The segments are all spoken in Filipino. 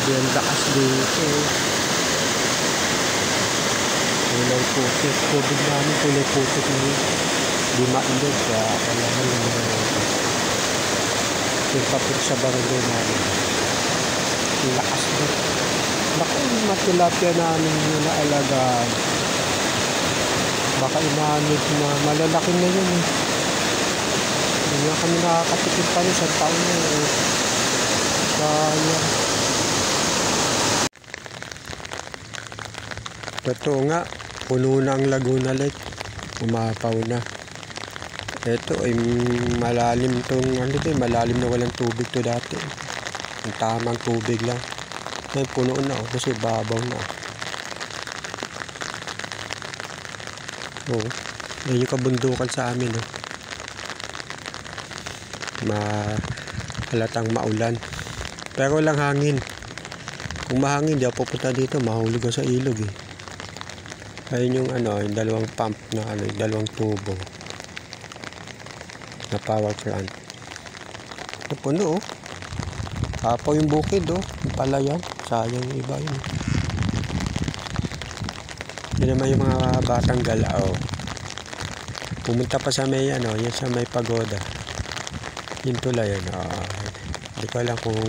Grabe ang lakas dito. Kulay putik. Tubig namin kulay putik na yun. Di mailog kaya kailangan naman na ito. Yung papit sa barangay namin. Ang lakas doon. Naku, yung matilapia namin yung naalagaan. Baka inamit na malalaki na yun eh. Hindi nga kami nakakatipid pa rin sa taon na eh. Sayang. Totoo nga, puno na ang Laguna Lake. Umapaw na. Ito ay malalim tong ano din, malalim na walang tubig to dati. Ang tamang tubig lang. Ngayon puno na kasi babaw na. Yan yung kabundukan sa amin. Halatang maulan. Pero walang hangin. Kung mahangin, di ako pupunta dito. Mahulog ako sa ilog eh. Ayun yung yung dalawang pump na yung dalawang tubo na power plant. Puno Apaw yung bukid yung palayan. Sayang yung iba yun. Yan naman yung mga batang galao. Pumunta pa sa may yan sa may pagoda. Yung tulay hindi ko alam kung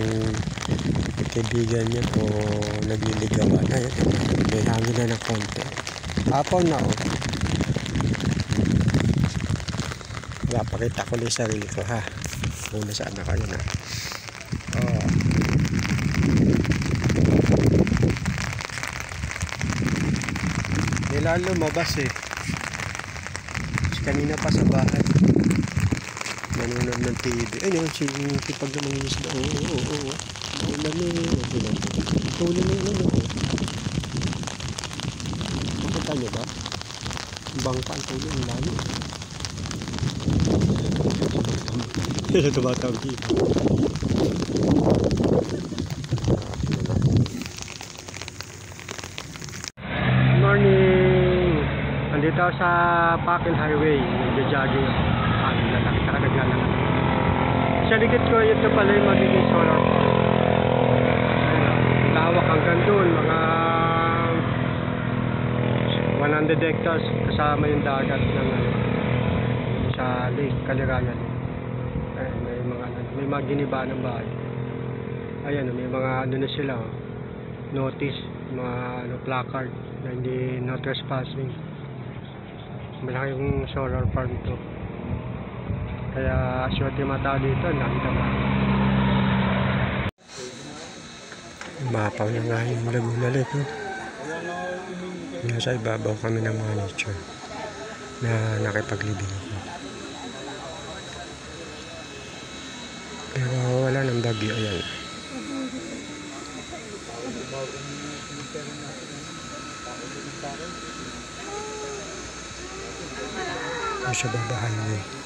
kaibigan niya o nagliligawan. Ayan, may hangin na ng konti. Apaw na Pakita ko lang yung sarili ko ha. Kung nasaan na kayo na. Kailangan lumabas eh. Kanina pa sa bahay. Nanonood ng TV. Ayun, sipag na mga isda. Oo. Maulan eh. Tulan na yun. Makita nyo ba? Bangka ang tulan. Ang lalo. Kaya tumatawag dito. Morning! Nandito sa Pakil Highway. Nagja-jogging ako. Naglalakad. Sa likod ko, ito pala yung magiging solar farm. Lawak hanggang doon. Mga 100 hectares kasama yung dagat ng sa Lake Calirayan. May mga giniba ng bahay. Ayan, may mga na sila notice, mga placard na hindi no trespassing. Malaking solar farm to. Kaya swerte mata dito, nakita ba? Mapaw na nga yung Laguna Lake. Nasa ibabaw kami ng mga nature na nakipaglibing ako. Pero wala ng bagyo, ayan. Sa baba highway.